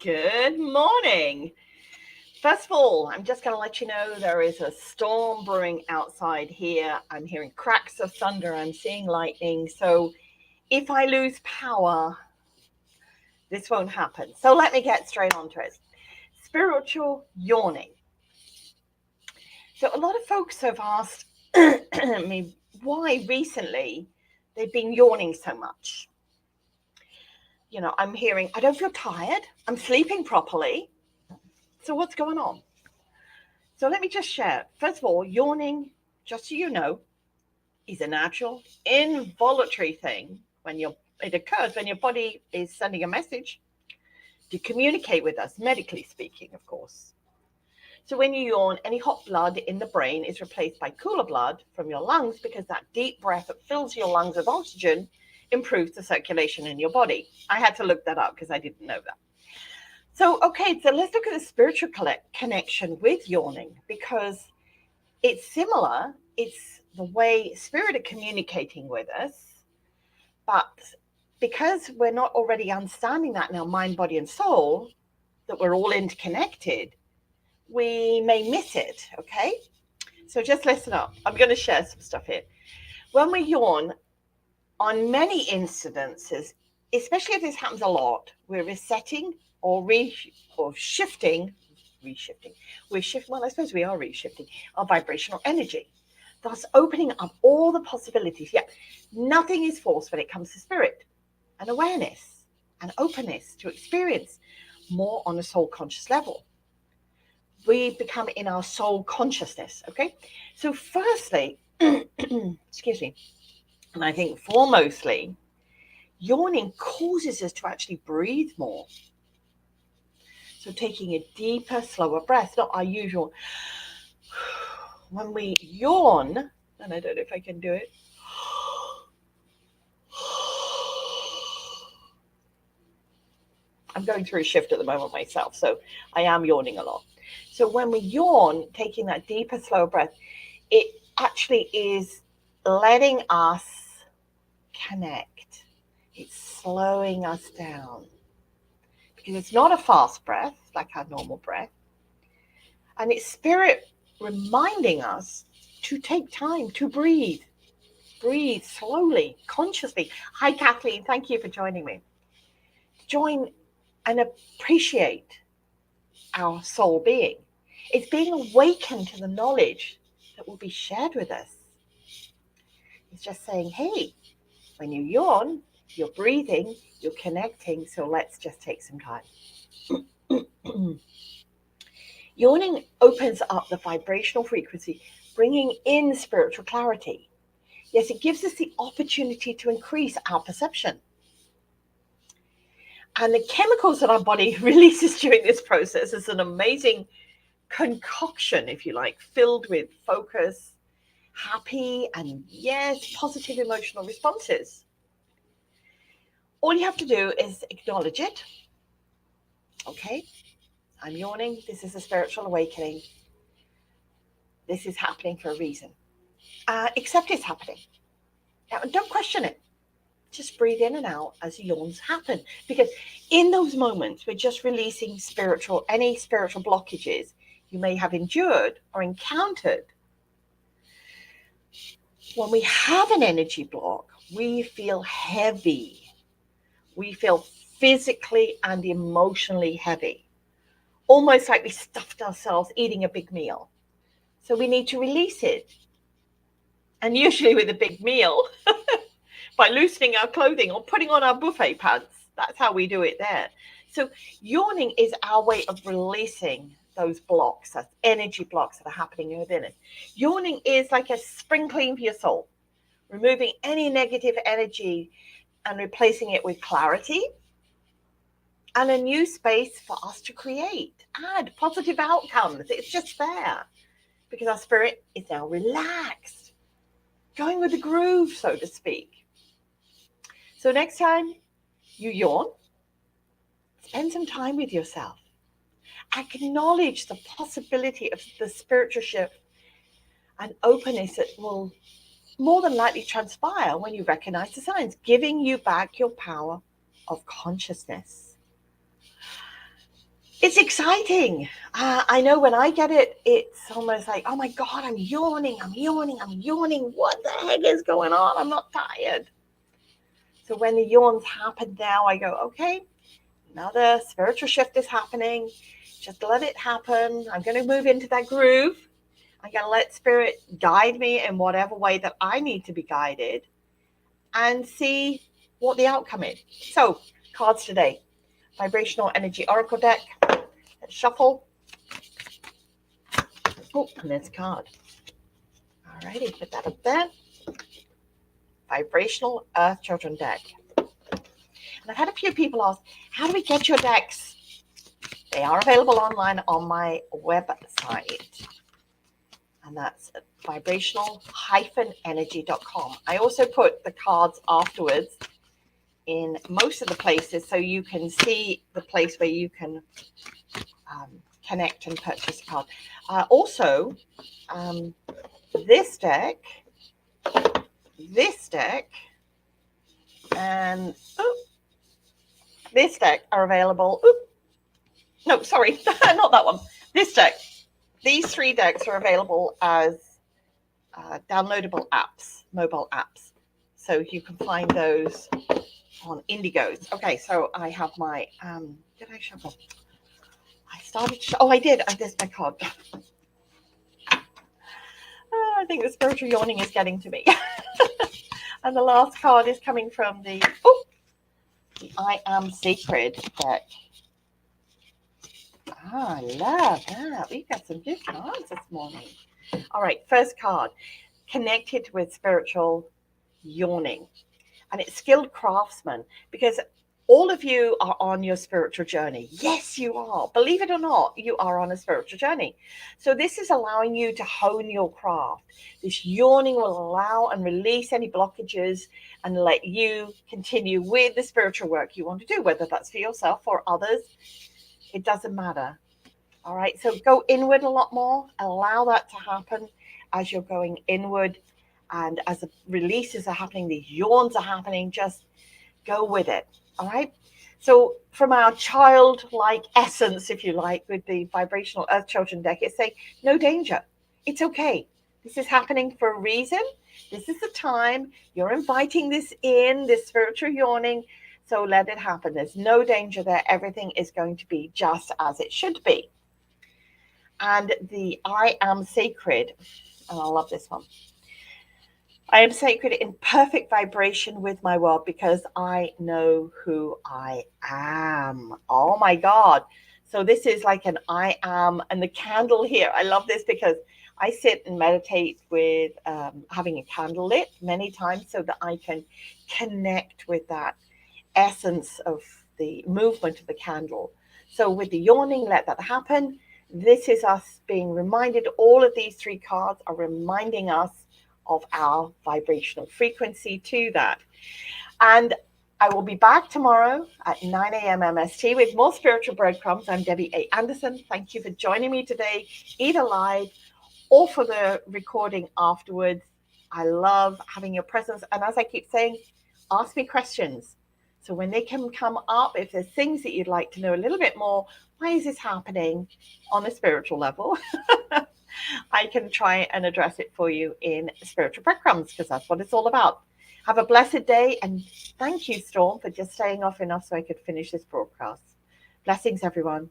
Good morning. First of all, I'm just going to let you know there is a storm brewing outside here. I'm hearing cracks of thunder. I'm seeing lightning. So if I lose power, this won't happen. So let me get straight onto it. Spiritual yawning. So a lot of folks have asked me why recently they've been yawning so much. You know, I'm hearing, I don't feel tired. I'm sleeping properly. So what's going on? So let me just share. First of all, yawning, just so you know, is a natural, involuntary thing it occurs when your body is sending a message to communicate with us, medically speaking, of course. So when you yawn, any hot blood in the brain is replaced by cooler blood from your lungs because that deep breath that fills your lungs with oxygen improves the circulation in your body. I had to look that up because I didn't know that. So let's look at the spiritual connection with yawning, because it's similar. It's the way spirit are communicating with us, but because we're not already understanding that in our mind, body, and soul, that we're all interconnected, we may miss it, okay? So just listen up. I'm going to share some stuff here. When we yawn, on many incidences, especially if this happens a lot, we're resetting or shifting. Well, I suppose we are reshifting our vibrational energy, thus opening up all the possibilities. Yeah, nothing is forced when it comes to spirit and awareness and openness to experience more on a soul conscious level. We become in our soul consciousness, okay? So firstly, excuse me, and I think foremostly, yawning causes us to actually breathe more. So taking a deeper, slower breath, not our usual. When we yawn, and I don't know if I can do it. I'm going through a shift at the moment myself, so I am yawning a lot. So when we yawn, taking that deeper, slower breath, it actually is letting us connect. It's slowing us down, because it's not a fast breath like our normal breath. And it's spirit reminding us to take time to breathe. Breathe slowly, consciously. Hi, Kathleen. Thank you for joining me. Join and appreciate our soul being. It's being awakened to the knowledge that will be shared with us. It's just saying, hey, when you yawn, you're breathing, you're connecting, so let's just take some time. Yawning opens up the vibrational frequency, bringing in spiritual clarity. Yes, it gives us the opportunity to increase our perception. And the chemicals that our body releases during this process is an amazing concoction, if you like, filled with focus, happy, and yes, positive emotional responses. All you have to do is acknowledge it. Okay, I'm yawning. This is a spiritual awakening. This is happening for a reason. Accept it's happening. Now, don't question it. Just breathe in and out as yawns happen, because in those moments we're just releasing any spiritual blockages you may have endured or encountered. When we have an energy block, we feel heavy. We feel physically and emotionally heavy, almost like we stuffed ourselves eating a big meal. So we need to release it. And usually with a big meal, by loosening our clothing or putting on our buffet pants. That's how we do it there. So yawning is our way of releasing those blocks, those energy blocks that are happening within us. Yawning is like a spring clean for your soul, removing any negative energy and replacing it with clarity and a new space for us to create, add positive outcomes. It's just there because our spirit is now relaxed, going with the groove, so to speak. So next time you yawn, spend some time with yourself. Acknowledge the possibility of the spiritual shift and openness that will more than likely transpire when you recognize the signs, giving you back your power of consciousness. It's exciting. I know when I get it, it's almost like, oh my God, I'm yawning. What the heck is going on? I'm not tired. So when the yawns happen now, I go, okay, another spiritual shift is happening. Just let it happen. I'm going to move into that groove. I'm going to let spirit guide me in whatever way that I need to be guided and see what the outcome is. So, cards today. Vibrational Energy Oracle deck. Let's shuffle. Oh, and there's a card. Alrighty, put that up there. Vibrational Earth Children deck. And I've had a few people ask, how do we get your decks? They are available online on my website. And that's vibrational-energy.com. I also put the cards afterwards in most of the places so you can see the place where you can connect and purchase a card. Also, this deck, and this deck are available. No, sorry, not that one. This deck. These 3 decks are available as downloadable apps, mobile apps. So you can find those on Indigos. Okay, so I have my, did I shuffle? I started, I did. There's my card. I think the spiritual yawning is getting to me. And the last card is coming from the I Am Sacred deck. I love that. We got some good cards this morning. All right, first card, connected with spiritual yawning. And it's skilled craftsman, because all of you are on your spiritual journey. Yes, you are. Believe it or not, you are on a spiritual journey. So this is allowing you to hone your craft. This yawning will allow and release any blockages and let you continue with the spiritual work you want to do, whether that's for yourself or others. It doesn't matter. All right. So go inward a lot more. Allow that to happen as you're going inward. And as the releases are happening, the yawns are happening, just go with it. All right. So from our childlike essence, if you like, with the Vibrational Earth Children deck, it's saying no danger. It's okay. This is happening for a reason. This is the time. You're inviting this in, this spiritual yawning. So let it happen. There's no danger there. Everything is going to be just as it should be. And the I Am Sacred, and I love this one. I am sacred in perfect vibration with my world because I know who I am. Oh my God. So this is like an I am, and the candle here. I love this because I sit and meditate with having a candle lit many times so that I can connect with that essence of the movement of the candle. So with the yawning, let that happen. This is us being reminded. All of these 3 cards are reminding us of our vibrational frequency to that. And I will be back tomorrow at 9 a.m. MST with more spiritual breadcrumbs. I'm Debbie A. Anderson. Thank you for joining me today, either live or for the recording afterwards. I love having your presence. And as I keep saying, ask me questions. So when they can come up, if there's things that you'd like to know a little bit more, why is this happening on a spiritual level? I can try and address it for you in spiritual breadcrumbs, because that's what it's all about. Have a blessed day, and thank you, Storm, for just staying off enough so I could finish this broadcast. Blessings, everyone.